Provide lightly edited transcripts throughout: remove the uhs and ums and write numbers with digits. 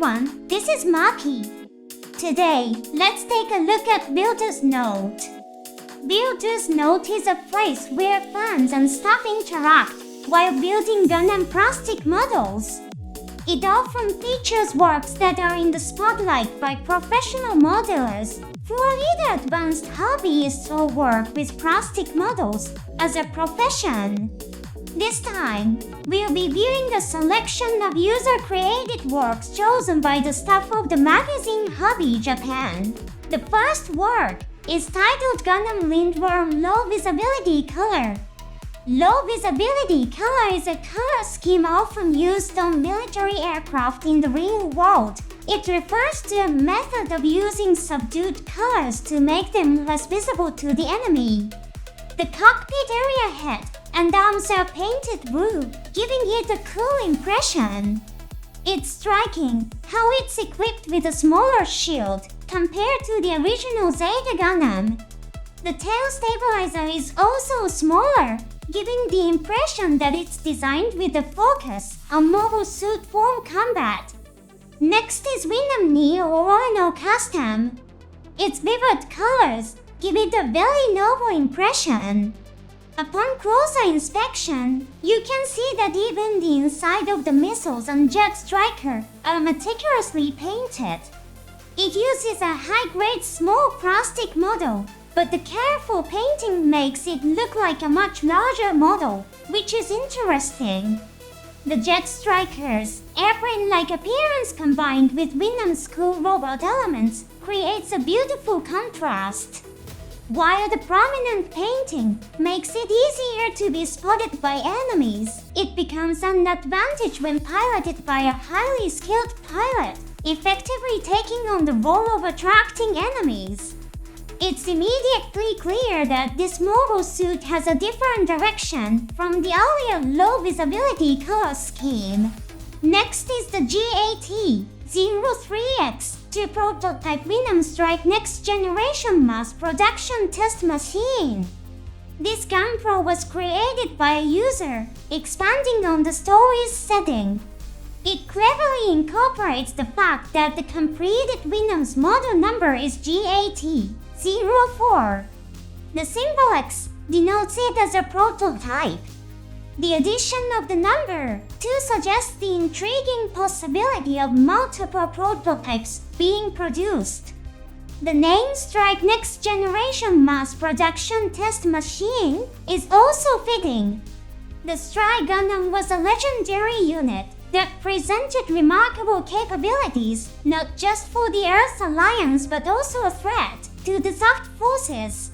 everyone, this is Maki. Today, let's take a look at Builder's Note. Builder's Note is a place where fans and staff interact while building Gundam plastic models. It often features works that are in the spotlight by professional modelers who are either advanced hobbyists or work with plastic models as a profession. This time, we'll be viewing a selection of user-created works chosen by the staff of the magazine Hobby Japan. The first work is titled Gundam Lindorm Low Visibility Color. Low visibility color is a color scheme often used on military aircraft in the real world. It refers to a method of using subdued colors to make them less visible to the enemy. The cockpit area head and arms are painted blue, giving it a cool impression. It's striking how it's equipped with a smaller shield compared to the original Zeta Gundam. The tail stabilizer is also smaller, giving the impression that it's designed with a focus on mobile suit form combat. Next is Windam Neo Orono Custom. Its vivid colors give it a very noble impression. Upon closer inspection, you can see that even the inside of the missiles and jet striker are meticulously painted. It uses a high-grade small plastic model, but the careful painting makes it look like a much larger model, which is interesting. The jet striker's airplane-like appearance combined with Windam's cool robot elements creates a beautiful contrast. While the prominent painting makes it easier to be spotted by enemies, it becomes an advantage when piloted by a highly skilled pilot, effectively taking on the role of attracting enemies. It's immediately clear that this mobile suit has a different direction from the earlier low visibility color scheme. Next is the GAT-03X to prototype Windam Strike Next Generation Mass Production Test Machine. This Gunpla was created by a user, expanding on the story's setting. It cleverly incorporates the fact that the completed Windam's model number is GAT-04. The symbol X denotes it as a prototype. The addition of the number 2 suggests the intriguing possibility of multiple prototypes being produced. The name Strike Next Generation Mass Production Test Machine is also fitting. The Strike Gundam was a legendary unit that presented remarkable capabilities not just for the Earth Alliance but also a threat to the soft forces.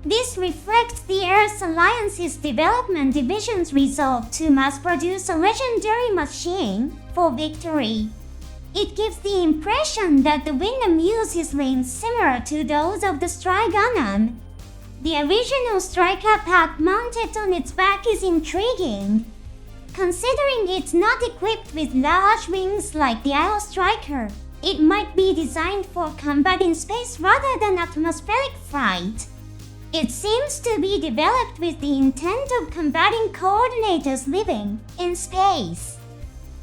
This reflects the Earth Alliance's development division's resolve to mass-produce a legendary machine for victory. It gives the impression that the Windam uses limbs similar to those of the Strike Gundam. The original striker pack mounted on its back is intriguing. Considering it's not equipped with large wings like the Isle Striker, it might be designed for combat in space rather than atmospheric flight. It seems to be developed with the intent of combating coordinators living in space.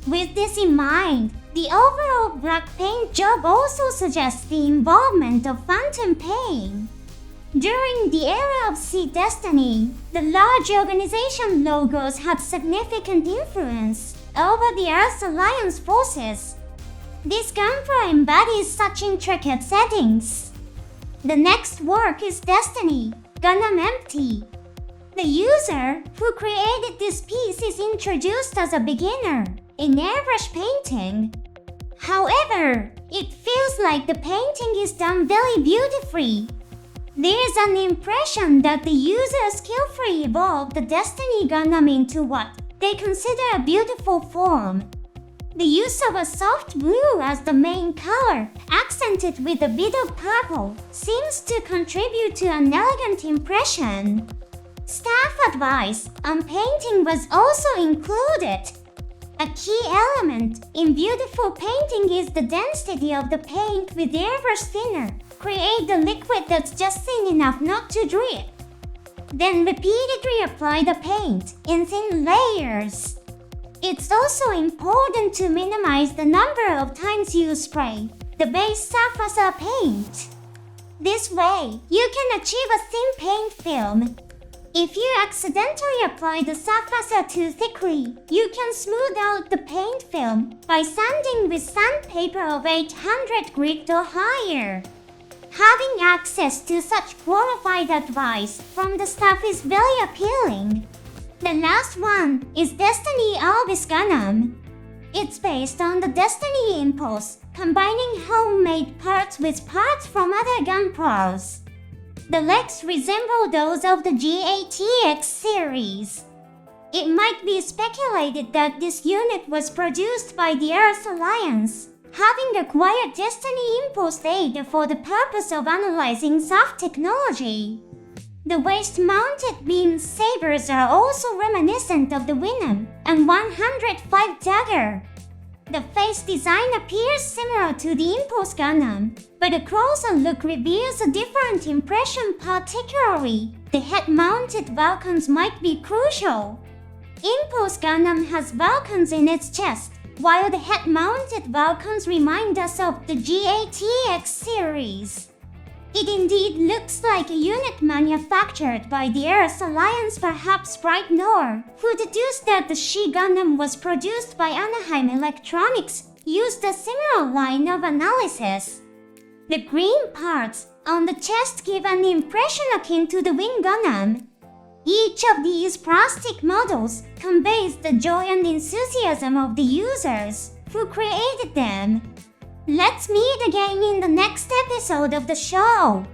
With this in mind, the overall black paint job also suggests the involvement of phantom paint. During the era of Sea Destiny, the large organization logos had significant influence over the Earth Alliance forces. This Gunpla embodies such intricate settings. The next work is Destiny, Gundam Empty. The user who created this piece is introduced as a beginner in airbrush painting. However, it feels like the painting is done very beautifully. There is an impression that the user skillfully evolved the Destiny Gundam into what they consider a beautiful form. The use of a soft blue as the main color, accented with a bit of purple, seems to contribute to an elegant impression. Staff advice on painting was also included. A key element in beautiful painting is the density of the paint with airbrush thinner. Create the liquid that's just thin enough not to drip. Then repeatedly apply the paint in thin layers. It's also important to minimize the number of times you spray the base surface paint. This way, you can achieve a thin paint film. If you accidentally apply the surface too thickly, you can smooth out the paint film by sanding with sandpaper of 800 grit or higher. Having access to such qualified advice from the staff is very appealing. The last one is Destiny Albus Gundam. It's based on the Destiny Impulse, combining homemade parts with parts from other Gunplas. The legs resemble those of the GATX series. It might be speculated that this unit was produced by the Earth Alliance, having acquired Destiny Impulse data for the purpose of analyzing soft technology. The waist-mounted beam sabers are also reminiscent of the Windam and 105 dagger. The face design appears similar to the Impulse Gundam, but a closer look reveals a different impression. Particularly, the head-mounted Vulcans might be crucial. Impulse Gundam has Vulcans in its chest, while the head-mounted Vulcans remind us of the GATX series. It indeed looks like a unit manufactured by the Earth Alliance, perhaps Bright Nor, who deduced that the She Gundam was produced by Anaheim Electronics, used a similar line of analysis. The green parts on the chest give an impression akin to the Wing Gundam. Each of these plastic models conveys the joy and enthusiasm of the users who created them. Let's meet again in the next episode of the show.